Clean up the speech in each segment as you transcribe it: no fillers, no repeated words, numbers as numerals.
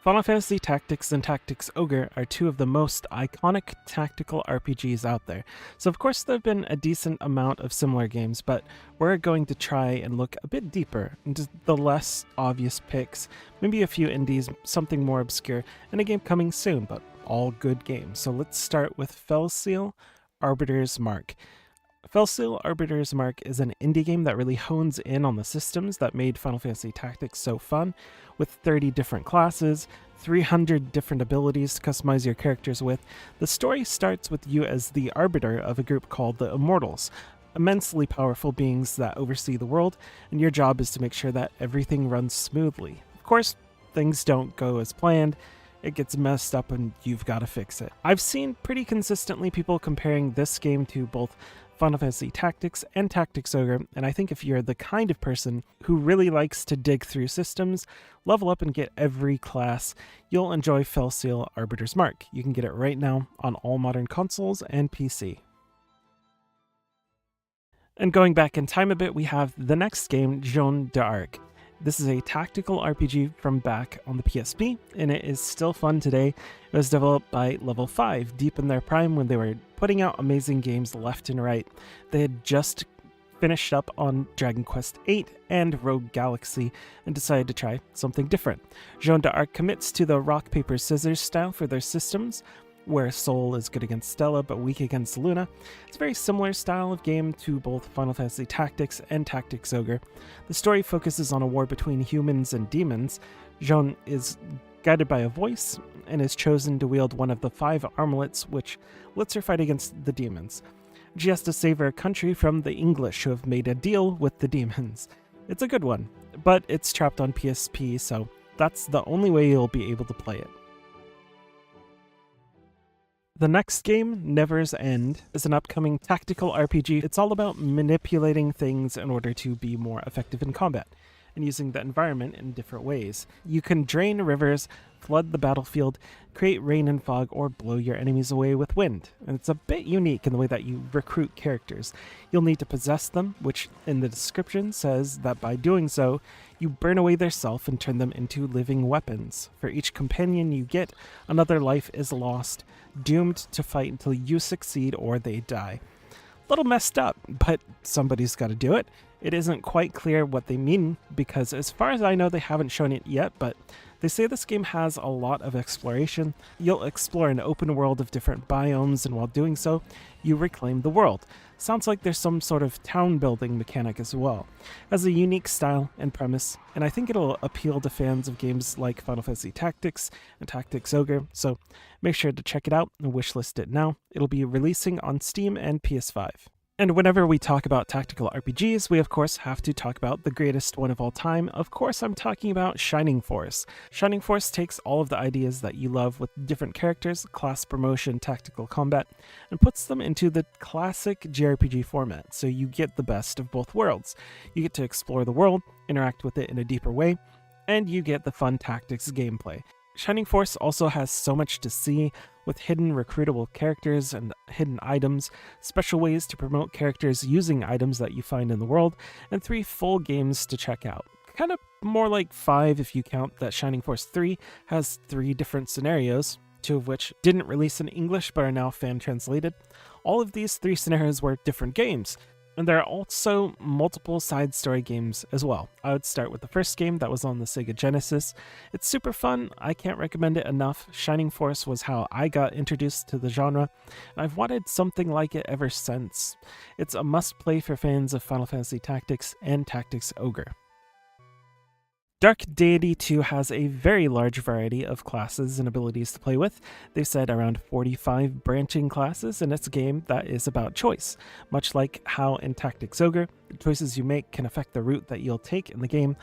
Final Fantasy Tactics and Tactics Ogre are two of the most iconic tactical RPGs out there, so of course there have been a decent amount of similar games, but we're going to try and look a bit deeper into the less obvious picks, maybe a few indies, something more obscure, and a game coming soon, but all good games. So let's start with Felseal, Arbiter's Mark. Felseal Arbiter's Mark is an indie game that really hones in on the systems that made Final Fantasy Tactics so fun, with 30 different classes, 300 different abilities to customize your characters with. The story starts with you as the Arbiter of a group called the Immortals, immensely powerful beings that oversee the world, and your job is to make sure that everything runs smoothly. Of course, things don't go as planned. It gets messed up and you've got to fix it. I've seen pretty consistently people comparing this game to both Final Fantasy Tactics and Tactics Ogre, and I think if you're the kind of person who really likes to dig through systems, level up and get every class, you'll enjoy Felseal Arbiter's Mark. You can get it right now on all modern consoles and PC. And going back in time a bit, we have the next game, Jeanne d'Arc. This is a tactical RPG from back on the PSP, and it is still fun today. It was developed by Level 5, deep in their prime when they were putting out amazing games left and right. They had just finished up on Dragon Quest VIII and Rogue Galaxy and decided to try something different. Jeanne d'Arc commits to the rock, paper, scissors style for their systems, where Sol is good against Stella but weak against Luna. It's a very similar style of game to both Final Fantasy Tactics and Tactics Ogre. The story focuses on a war between humans and demons. Jeanne is guided by a voice and is chosen to wield one of the 5 armlets which lets her fight against the demons. She has to save her country from the English who have made a deal with the demons. It's a good one, but it's trapped on PSP, so that's the only way you'll be able to play it. The next game, Never's End, is an upcoming tactical RPG. It's all about manipulating things in order to be more effective in combat, and using the environment in different ways. You can drain rivers, flood the battlefield, create rain and fog, or blow your enemies away with wind. And it's a bit unique in the way that you recruit characters. You'll need to possess them, which in the description says that by doing so, you burn away their self and turn them into living weapons. For each companion you get, another life is lost, doomed to fight until you succeed or they die. A little messed up, but somebody's got to do it. It isn't quite clear what they mean, because as far as I know they haven't shown it yet, but they say this game has a lot of exploration. You'll explore an open world of different biomes, and while doing so, you reclaim the world. Sounds like there's some sort of town building mechanic as well. It has a unique style and premise, and I think it'll appeal to fans of games like Final Fantasy Tactics and Tactics Ogre, so make sure to check it out and wishlist it now. It'll be releasing on Steam and PS5. And whenever we talk about tactical RPGs, we of course have to talk about the greatest one of all time. Of course, I'm talking about Shining Force. Shining Force takes all of the ideas that you love with different characters, class promotion, tactical combat, and puts them into the classic JRPG format, so you get the best of both worlds. You get to explore the world, interact with it in a deeper way, and you get the fun tactics gameplay. Shining Force also has so much to see, with hidden recruitable characters and hidden items, special ways to promote characters using items that you find in the world, and 3 full games to check out. Kind of more like 5 if you count that Shining Force 3 has 3 different scenarios, 2 of which didn't release in English but are now fan translated. All of these 3 scenarios were different games. And there are also multiple side story games as well. I would start with the first game that was on the Sega Genesis. It's super fun, I can't recommend it enough. Shining Force was how I got introduced to the genre, and I've wanted something like it ever since. It's a must-play for fans of Final Fantasy Tactics and Tactics Ogre. Dark Deity 2 has a very large variety of classes and abilities to play with. They've said around 45 branching classes, and it's a game that is about choice. Much like how in Tactics Ogre, the choices you make can affect the route that you'll take in the game,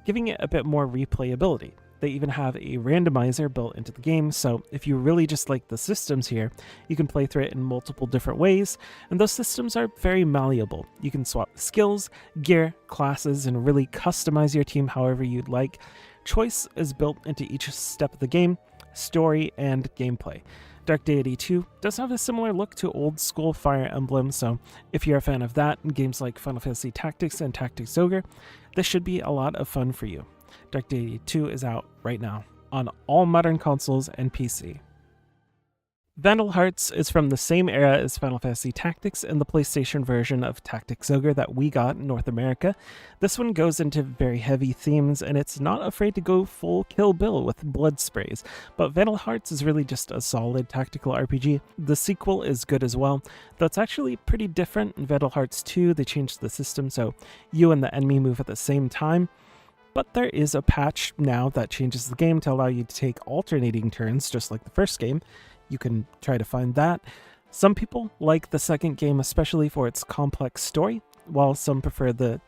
giving it a bit more replayability. They even have a randomizer built into the game, so if you really just like the systems here, you can play through it in multiple different ways, and those systems are very malleable. You can swap skills, gear, classes, and really customize your team however you'd like. Choice is built into each step of the game, story, and gameplay. Dark Deity 2 does have a similar look to old school Fire Emblem, so if you're a fan of that in games like Final Fantasy Tactics and Tactics Ogre, this should be a lot of fun for you. Dark Deity 2 is out right now. on all modern consoles and PC. Vandal Hearts is from the same era as Final Fantasy Tactics and the PlayStation version of Tactics Ogre that we got in North America. This one goes into very heavy themes, and it's not afraid to go full Kill Bill with blood sprays, but Vandal Hearts is really just a solid tactical RPG. The sequel is good as well, though it's actually pretty different. In Vandal Hearts 2, they changed the system so you and the enemy move at the same time. But there is a patch now that changes the game to allow you to take alternating turns, just like the first game. You can try to find that. Some people like the second game, especially for its complex story, while some prefer the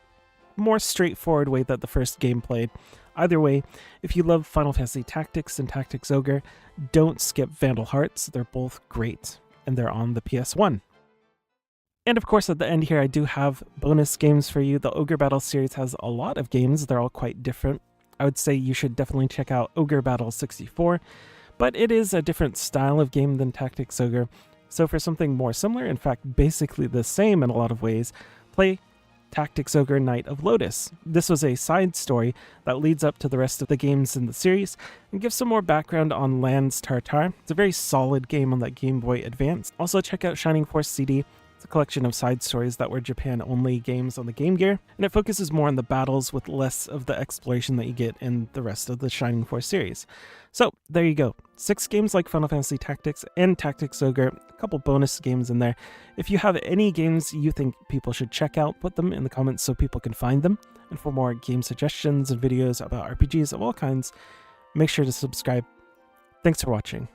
more straightforward way that the first game played. Either way, if you love Final Fantasy Tactics and Tactics Ogre, don't skip Vandal Hearts. They're both great, and they're on the PS1. And of course, at the end here, I do have bonus games for you. The Ogre Battle series has a lot of games. They're all quite different. I would say you should definitely check out Ogre Battle 64, but it is a different style of game than Tactics Ogre. So for something more similar, in fact, basically the same in a lot of ways, play Tactics Ogre Knight of Lotus. This was a side story that leads up to the rest of the games in the series and gives some more background on Lands Tartar. It's a very solid game on that Game Boy Advance. Also check out Shining Force CD. It's a collection of side stories that were Japan-only games on the Game Gear, and it focuses more on the battles with less of the exploration that you get in the rest of the Shining Force series. So, there you go. 6 games like Final Fantasy Tactics and Tactics Ogre, a couple bonus games in there. If you have any games you think people should check out, put them in the comments so people can find them. And for more game suggestions and videos about RPGs of all kinds, make sure to subscribe. Thanks for watching.